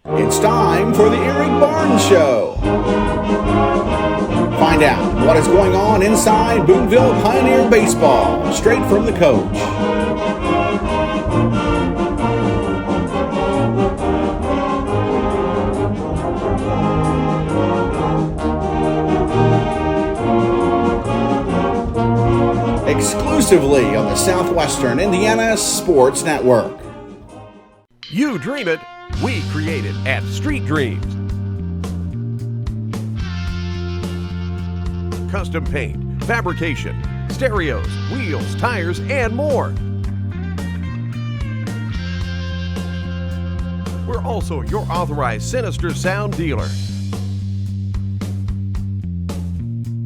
It's time for the Eric Barnes Show. Find out what is going on inside Boonville Pioneer Baseball, straight from the coach. Exclusively on the Southwestern Indiana Sports Network. You dream it, we create it at Street Dreams. Custom paint, fabrication, stereos, wheels, tires, and more. We're also your authorized Sinister Sound dealer.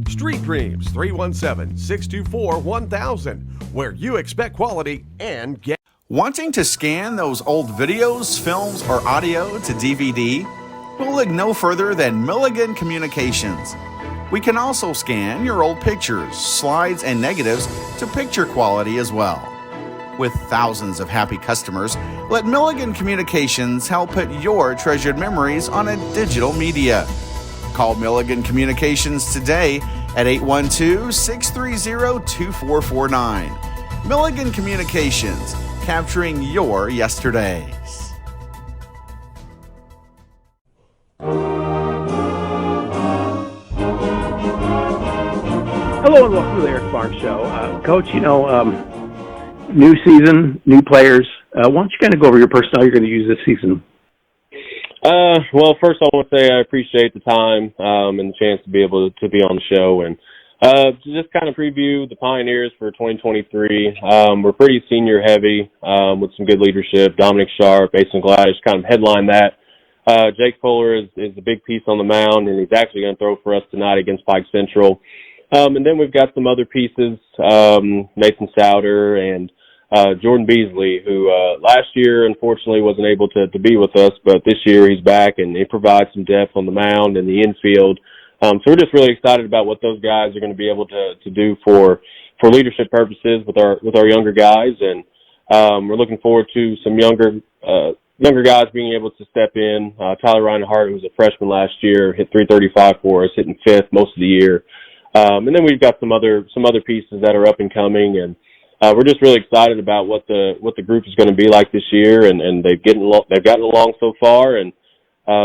Street Dreams, 317-624-1000, where you expect quality and get. Wanting to scan those old videos, films, or audio to DVD? We'll look no further than Milligan Communications. We can also scan your old pictures, slides, and negatives to picture quality as well. With thousands of happy customers, let Milligan Communications help put your treasured memories on a digital media. Call Milligan Communications today at 812-630-2449. Milligan Communications, capturing your yesterdays. Hello and welcome to the Eric Barnes Show. Coach, new season, new players. Why don't you kind of go over your personnel you're going to use this season? Well, first I want to say I appreciate the time and the chance to be able to be on the show and to just kind of preview the Pioneers for 2023. We're pretty senior heavy with some good leadership. Dominic Sharp, Asen Gladish kind of headline that. Jake Fuller is a big piece on the mound, and he's actually going to throw for us tonight against Pike Central. And then we've got some other pieces, Nathan Souter and Jordan Beasley, who last year unfortunately wasn't able to be with us, but this year he's back and he provides some depth on the mound and the infield. So we're just really excited about what those guys are going to be able to do for leadership purposes with our younger guys, and we're looking forward to some younger guys being able to step in. Tyler Reinhardt, who was a freshman last year, hit .335 for us, hitting fifth most of the year. And then we've got some other pieces that are up and coming, and we're just really excited about what the group is going to be like this year, and they've gotten along so far, and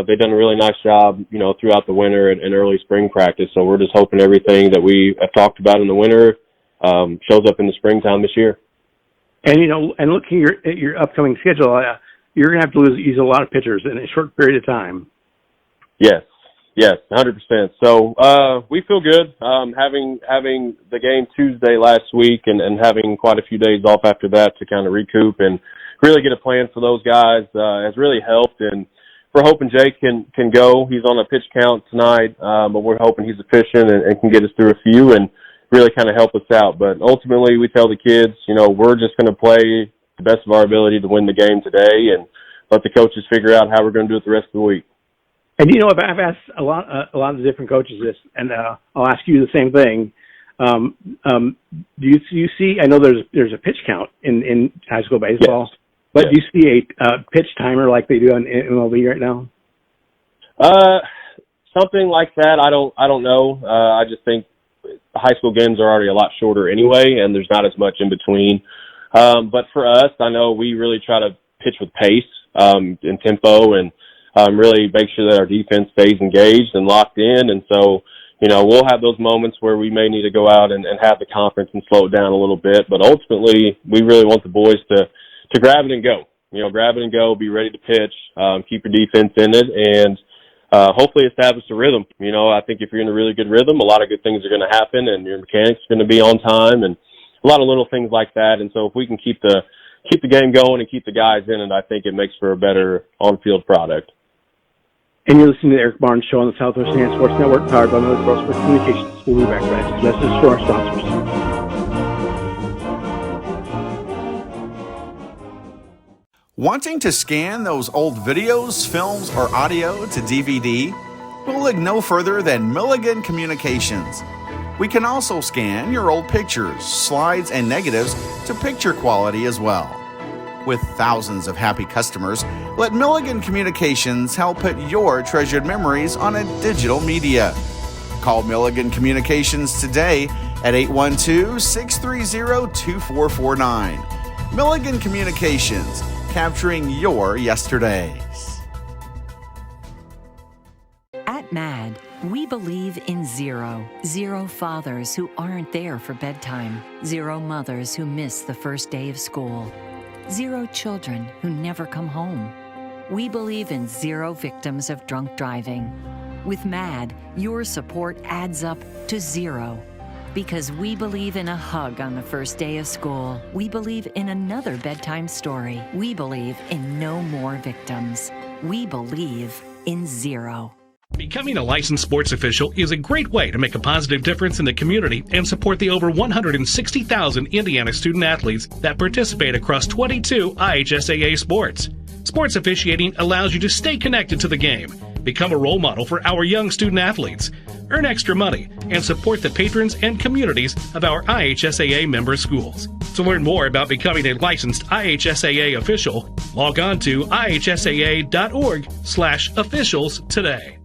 they've done a really nice job, throughout the winter and early spring practice. So we're just hoping everything that we have talked about in the winter shows up in the springtime this year. And and looking at your upcoming schedule, you're going to have to use a lot of pitchers in a short period of time. Yes, 100%. So we feel good having the game Tuesday last week and having quite a few days off after that to kind of recoup and really get a plan for those guys has really helped. And we're hoping Jake can go. He's on a pitch count tonight, but we're hoping he's efficient and can get us through a few and really kind of help us out. But ultimately, we tell the kids, we're just going to play the best of our ability to win the game today and let the coaches figure out how we're going to do it the rest of the week. And I've asked a lot of different coaches this, and I'll ask you the same thing. Do you see? I know there's a pitch count in high school baseball, yes. But yes. Do you see a pitch timer like they do in MLB right now? Something like that. I don't know. I just think high school games are already a lot shorter anyway, and there's not as much in between. But for us, I know we really try to pitch with pace and tempo and really make sure that our defense stays engaged and locked in. And so, we'll have those moments where we may need to go out and have the conference and slow it down a little bit. But ultimately, we really want the boys to grab it and go. Grab it and go, be ready to pitch, keep your defense in it, and hopefully establish a rhythm. I think if you're in a really good rhythm, a lot of good things are going to happen, and your mechanics are going to be on time, and a lot of little things like that. And so if we can keep the game going and keep the guys in it, I think it makes for a better on-field product. And you're listening to the Eric Barnes Show on the Southwest Indiana Sports Network, powered by Miller Sports Communications. We'll be back right after this message for our sponsors. Wanting to scan those old videos, films, or audio to DVD? We'll look no further than Milligan Communications. We can also scan your old pictures, slides, and negatives to picture quality as well. With thousands of happy customers, let Milligan Communications help put your treasured memories on a digital media. Call Milligan Communications today at 812-630-2449. Milligan Communications, capturing your yesterdays. At MAD, we believe in zero. Zero fathers who aren't there for bedtime. Zero mothers who miss the first day of school. Zero children who never come home. We believe in zero victims of drunk driving. With MAD, your support adds up to zero. Because we believe in a hug on the first day of school. We believe in another bedtime story. We believe in no more victims. We believe in zero. Becoming a licensed sports official is a great way to make a positive difference in the community and support the over 160,000 Indiana student athletes that participate across 22 IHSAA sports. Sports officiating allows you to stay connected to the game, become a role model for our young student athletes, earn extra money, and support the patrons and communities of our IHSAA member schools. To learn more about becoming a licensed IHSAA official, log on to ihsaa.org/officials today.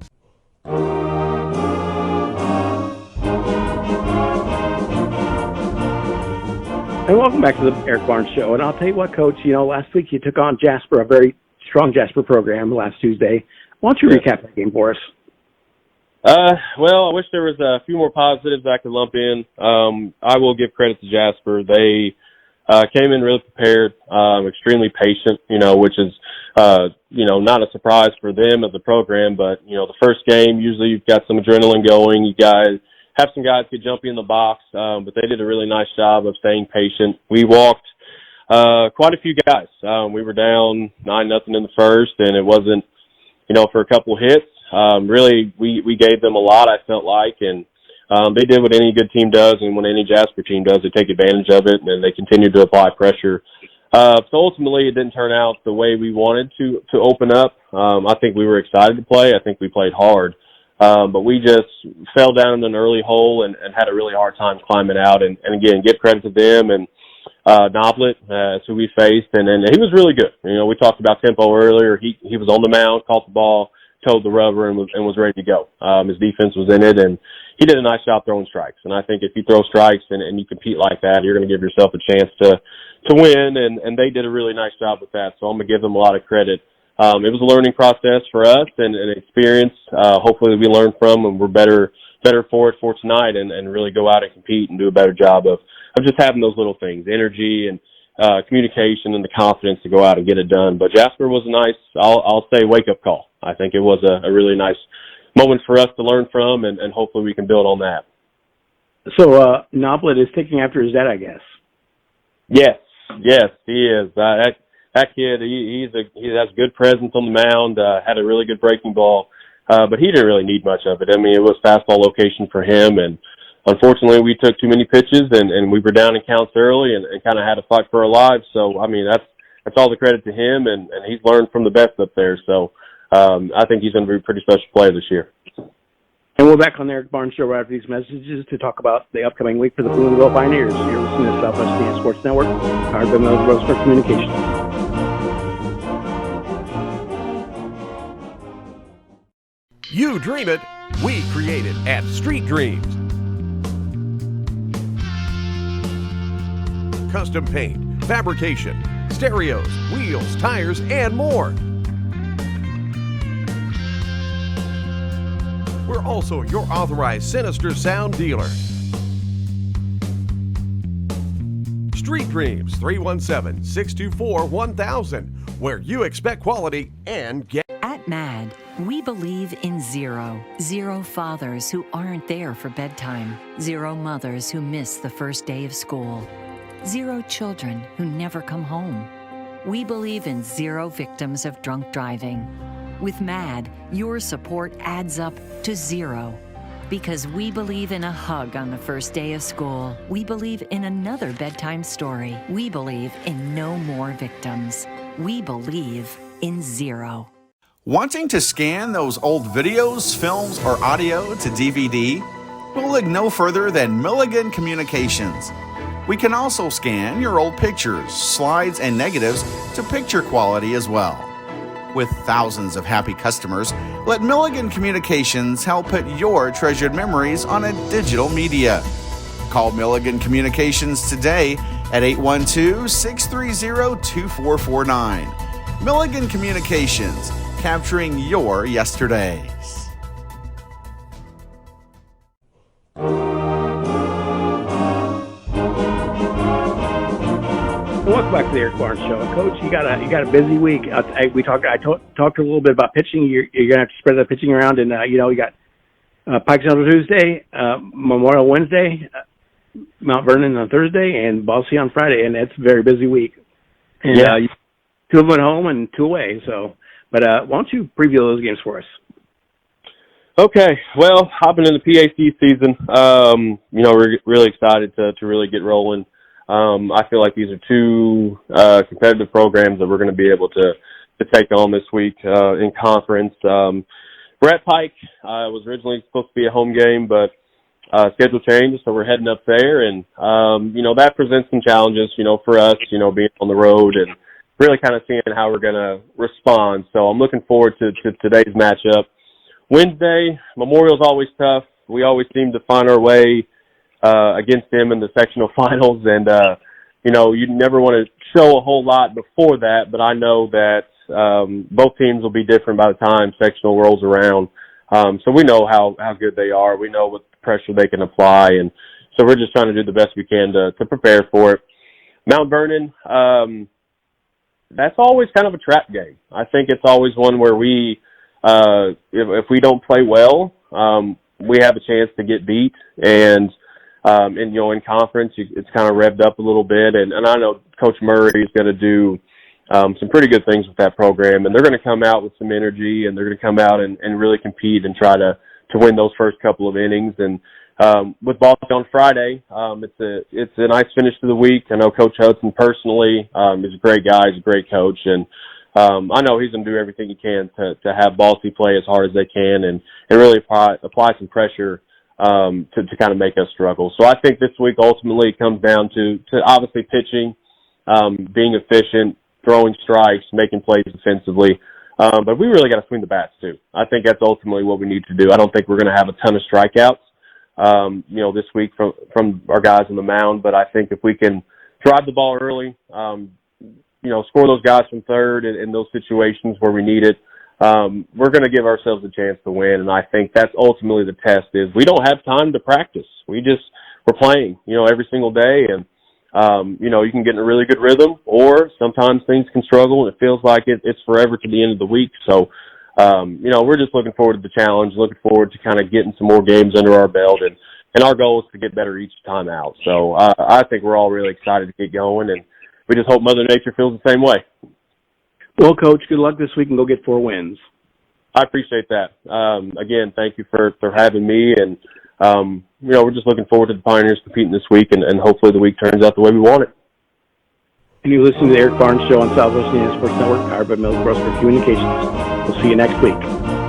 And welcome back to the Eric Barnes Show. And I'll tell you what, Coach, last week you took on Jasper, a very strong Jasper program last Tuesday. Why don't you recap that game for us? Well, I wish there was a few more positives I could lump in. I will give credit to Jasper. They came in really prepared, extremely patient, which is, not a surprise for them as a program. But, the first game, usually you've got some adrenaline going. You guys have some guys get jumpy in the box, but they did a really nice job of staying patient. We walked quite a few guys. We were down 9-0 in the first, and it wasn't, for a couple of hits. Really, we gave them a lot, I felt like, and they did what any good team does, and what any Jasper team does. They take advantage of it, and they continued to apply pressure. So ultimately, it didn't turn out the way we wanted to open up. I think we were excited to play. I think we played hard. But we just fell down in an early hole and had a really hard time climbing out. And again, give credit to them and Noblet, who we faced, and he was really good. We talked about tempo earlier. He was on the mound, caught the ball, towed the rubber, and was ready to go. His defense was in it, and he did a nice job throwing strikes. And I think if you throw strikes and you compete like that, you're going to give yourself a chance to win, and they did a really nice job with that. So I'm going to give them a lot of credit. It was a learning process for us and an experience. Hopefully we learn from, and we're better for it for tonight, and really go out and compete and do a better job of just having those little things, energy and communication and the confidence to go out and get it done. But Jasper was a nice, I'll say, wake-up call. I think it was a really nice moment for us to learn from, and hopefully we can build on that. So Noblet is taking after his dad, I guess. Yes, he is. That kid, he has good presence on the mound, had a really good breaking ball, but he didn't really need much of it. I mean, it was fastball location for him, and unfortunately we took too many pitches, and we were down in counts early and kind of had to fight for our lives. So, I mean, that's all the credit to him, and he's learned from the best up there. So I think he's going to be a pretty special player this year. And we're back on the Eric Barnes Show right after these messages to talk about the upcoming week for the Blue and Gold Pioneers. You're listening to Southwest Indiana Sports Network, powered by Millsboro Sports Communications. You dream it, we create it at Street Dreams. Custom paint, fabrication, stereos, wheels, tires, and more. We're also your authorized Sinister Sound dealer. Street Dreams, 317-624-1000, where you expect quality and get. At MAD, we believe in zero. Zero fathers who aren't there for bedtime. Zero mothers who miss the first day of school. Zero children who never come home. We believe in zero victims of drunk driving. With MAD, your support adds up to zero. Because we believe in a hug on the first day of school. We believe in another bedtime story. We believe in no more victims. We believe in zero. Wanting to scan those old videos, films, or audio to DVD? Well, look no further than Milligan Communications. We can also scan your old pictures, slides, and negatives to picture quality as well. With thousands of happy customers, let Milligan Communications help put your treasured memories on a digital media. Call Milligan Communications today at 812-630-2449. Milligan Communications, capturing your yesterdays. Welcome back to the Eric Barnes Show, Coach. You got a busy week. I talked a little bit about pitching. You're gonna have to spread that pitching around, and you got Pike Central Tuesday, Memorial Wednesday, Mount Vernon on Thursday, and Boise on Friday, and it's a very busy week. And 2 of them at home and 2 away. So, but why don't you preview those games for us? Okay, well, hopping into PAC season, we're really excited to really get rolling. I feel like these are 2 competitive programs that we're going to be able to take on this week in conference. We're at Pike. It was originally supposed to be a home game, but schedule changed, so we're heading up there. And, that presents some challenges, for us, being on the road and really kind of seeing how we're going to respond. So I'm looking forward to today's matchup. Wednesday, Memorial's always tough. We always seem to find our way against them in the sectional finals, and you never want to show a whole lot before that, but I know that both teams will be different by the time sectional rolls around. So we know how good they are. We know what pressure they can apply, and so we're just trying to do the best we can to prepare for it. Mount Vernon, that's always kind of a trap game. I think it's always one where we, if we don't play well, we have a chance to get beat, and in conference, it's kind of revved up a little bit, and I know Coach Murray is going to do some pretty good things with that program, and they're going to come out with some energy, and they're going to come out and really compete and try to win those first couple of innings. And with Boise on Friday, it's a nice finish to the week. I know Coach Hudson personally is a great guy, he's a great coach, and I know he's going to do everything he can to have Boise play as hard as they can and really apply some pressure to kind of make us struggle. So I think this week ultimately comes down to obviously pitching, being efficient, throwing strikes, making plays defensively. But we really got to swing the bats too. I think that's ultimately what we need to do. I don't think we're going to have a ton of strikeouts, this week from our guys on the mound. But I think if we can drive the ball early, score those guys from third in those situations where we need it, we're going to give ourselves a chance to win. And I think that's ultimately the test is we don't have time to practice. We're playing, every single day. And, you can get in a really good rhythm, or sometimes things can struggle and it feels like it's forever to the end of the week. So, we're just looking forward to the challenge, looking forward to kind of getting some more games under our belt. And our goal is to get better each time out. So, I think we're all really excited to get going, and we just hope Mother Nature feels the same way. Well, Coach, good luck this week and go get 4 wins. I appreciate that. Again, thank you for having me. And, we're just looking forward to the Pioneers competing this week, and hopefully the week turns out the way we want it. And you listen to the Eric Barnes Show on Southwest Indiana Sports Network, powered by Mills Brusco Communications. We'll see you next week.